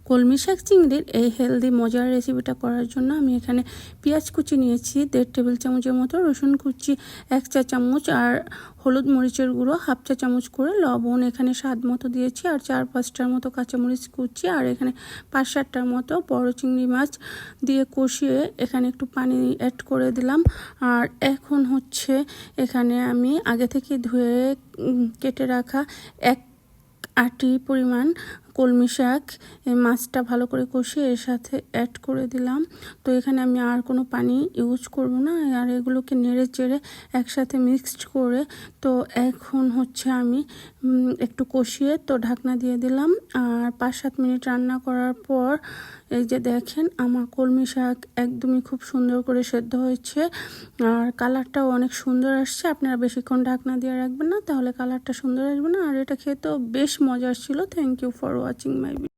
কলমি শাক চিংড়ির এই হেলদি মজার রেসিপিটা করার জন্য আমি এখানে পেঁয়াজ কুচি নিয়েছি 1.5 টেবিল চামচের মতো, রসুন কুচি 1 চা চামচ, আর হলুদ মরিচের গুঁড়ো 1/2 চা চামচ করে, লবণ এখানে স্বাদ মতো দিয়েছি, আর 4-5টার মতো কাঁচামরিচ কুচি, আর এখানে 5-7টার মতো বড় চিংড়ি মাছ দিয়ে কষিয়ে এখানে একটু পানি অ্যাড করে দিলাম। আর এখন হচ্ছে এখানে আমি আগে থেকে ধুয়ে কেটে রাখা 1 আটি পরিমাণ কলমি শাক এই মাছটা ভালো করে কষিয়ে এর সাথে অ্যাড করে দিলাম। তো এখানে আমি আর কোনো পানি ইউজ করব না, আর এগুলোকে নেড়ে চেড়ে একসাথে মিক্সড করে তো এখন হচ্ছে আমি একটু কষিয়ে তো ঢাকনা দিয়ে দিলাম। আর 5-7 মিনিট রান্না করার পর এই যে দেখেন আমার কলমি শাক একদমই খুব সুন্দর করে সেদ্ধ হয়েছে, আর কালারটাও অনেক সুন্দর আসছে। আপনারা বেশিক্ষণ ঢাকনা দিয়ে রাখবেন না, তাহলে কালারটা সুন্দর আসবে না। আর এটা খেতেও বেশ মজার ছিল। Thank you for watching my video.